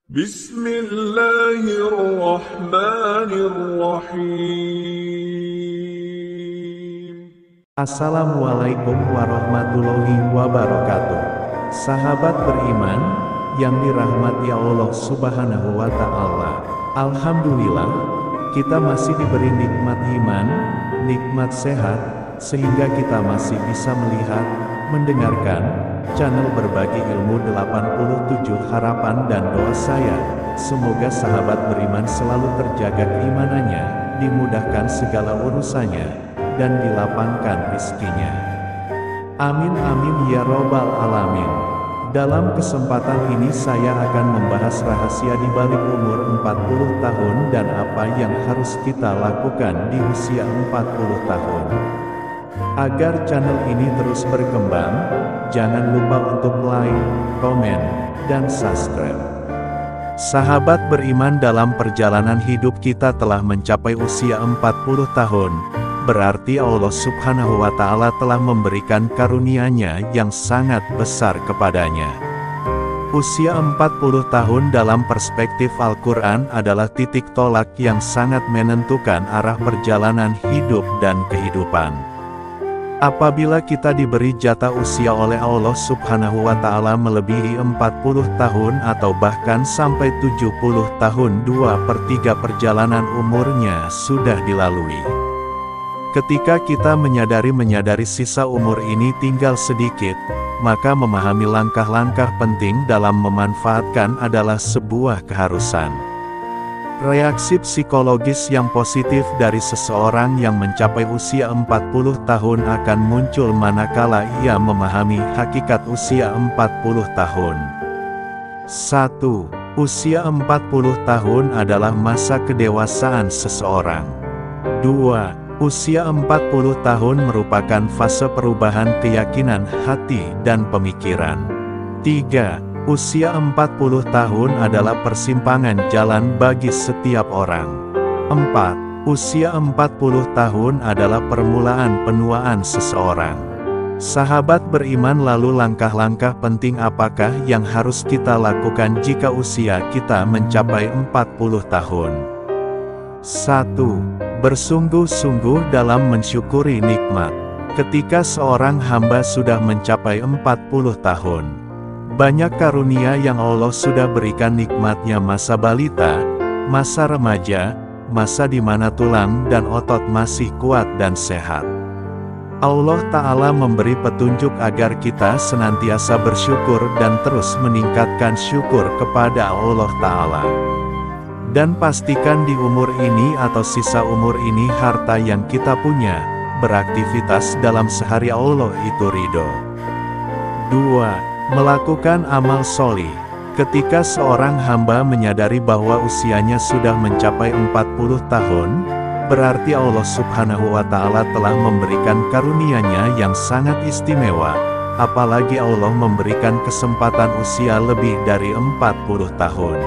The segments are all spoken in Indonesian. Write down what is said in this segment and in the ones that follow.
Bismillahirrahmanirrahim. Assalamualaikum warahmatullahi wabarakatuh. Sahabat beriman yang dirahmati Allah Subhanahu wa Ta'ala. Alhamdulillah, kita masih diberi nikmat iman, nikmat sehat, sehingga kita masih bisa melihat, mendengarkan channel Berbagi Ilmu 87 harapan dan doa saya. Semoga sahabat beriman selalu terjaga keimanannya, dimudahkan segala urusannya, dan dilapangkan rizkinya. Amin amin ya robbal alamin. Dalam kesempatan ini saya akan membahas rahasia di balik umur 40 tahun dan apa yang harus kita lakukan di usia 40 tahun. Agar channel ini terus berkembang, jangan lupa untuk like, komen, dan subscribe. Sahabat beriman, dalam perjalanan hidup kita telah mencapai usia 40 tahun. Berarti Allah Subhanahu wa Ta'ala telah memberikan karunia-Nya yang sangat besar kepadanya. Usia 40 tahun dalam perspektif Al-Quran adalah titik tolak yang sangat menentukan arah perjalanan hidup dan kehidupan. Apabila kita diberi jatah usia oleh Allah Subhanahu wa Ta'ala melebihi 40 tahun atau bahkan sampai 70 tahun, 2/3 perjalanan umurnya sudah dilalui. Ketika kita menyadari sisa umur ini tinggal sedikit, maka memahami langkah-langkah penting dalam memanfaatkan adalah sebuah keharusan. Reaksi psikologis yang positif dari seseorang yang mencapai usia 40 tahun akan muncul manakala ia memahami hakikat usia 40 tahun. 1. Usia 40 tahun adalah masa kedewasaan seseorang. 2. Usia 40 tahun merupakan fase perubahan keyakinan hati dan pemikiran. 3. Usia 40 tahun adalah persimpangan jalan bagi setiap orang. 4. Usia 40 tahun adalah permulaan penuaan seseorang. Sahabat beriman, lalu langkah-langkah penting apakah yang harus kita lakukan jika usia kita mencapai 40 tahun? 1. Bersungguh-sungguh dalam mensyukuri nikmat. Ketika seorang hamba sudah mencapai 40 tahun, banyak karunia yang Allah sudah berikan, nikmatnya masa balita, masa remaja, masa di mana tulang dan otot masih kuat dan sehat. Allah Ta'ala memberi petunjuk agar kita senantiasa bersyukur dan terus meningkatkan syukur kepada Allah Ta'ala. Dan pastikan di umur ini atau sisa umur ini harta yang kita punya, beraktivitas dalam sehari Allah itu ridho. 2. Melakukan amal solih. Ketika seorang hamba menyadari bahwa usianya sudah mencapai 40 tahun, berarti Allah Subhanahu wa Ta'ala telah memberikan karunia-Nya yang sangat istimewa, apalagi Allah memberikan kesempatan usia lebih dari 40 tahun.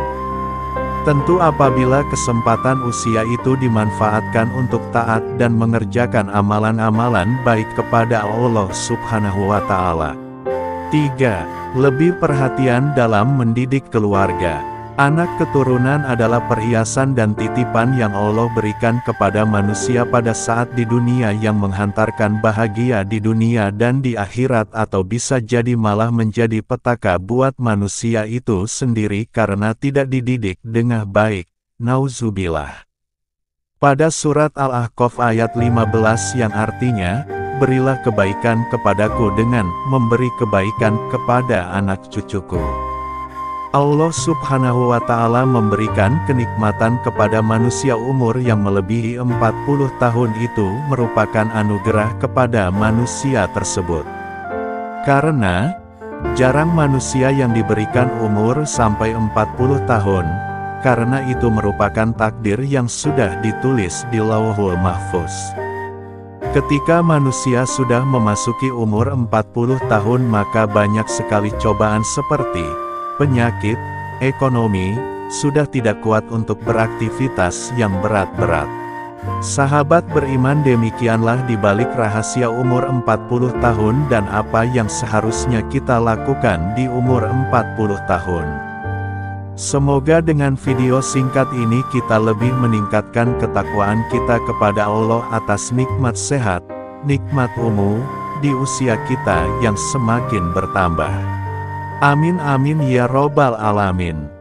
Tentu apabila kesempatan usia itu dimanfaatkan untuk taat dan mengerjakan amalan-amalan baik kepada Allah Subhanahu wa Ta'ala. 3. Lebih perhatian dalam mendidik keluarga. Anak keturunan adalah perhiasan dan titipan yang Allah berikan kepada manusia pada saat di dunia, yang menghantarkan bahagia di dunia dan di akhirat, atau bisa jadi malah menjadi petaka buat manusia itu sendiri karena tidak dididik dengan baik. Nauzubillah. Pada surat Al-Ahqaf ayat 15 yang artinya, berilah kebaikan kepadaku dengan memberi kebaikan kepada anak cucuku. Allah Subhanahu wa Ta'ala memberikan kenikmatan kepada manusia. Umur yang melebihi 40 tahun itu merupakan anugerah kepada manusia tersebut. Karena jarang manusia yang diberikan umur sampai 40 tahun, karena itu merupakan takdir yang sudah ditulis di Lauhul Mahfuz. Ketika manusia sudah memasuki umur 40 tahun, maka banyak sekali cobaan seperti penyakit, ekonomi, sudah tidak kuat untuk beraktivitas yang berat-berat. Sahabat beriman, demikianlah dibalik rahasia umur 40 tahun dan apa yang seharusnya kita lakukan di umur 40 tahun. Semoga dengan video singkat ini kita lebih meningkatkan ketakwaan kita kepada Allah atas nikmat sehat, nikmat umur, di usia kita yang semakin bertambah. Amin amin ya robbal alamin.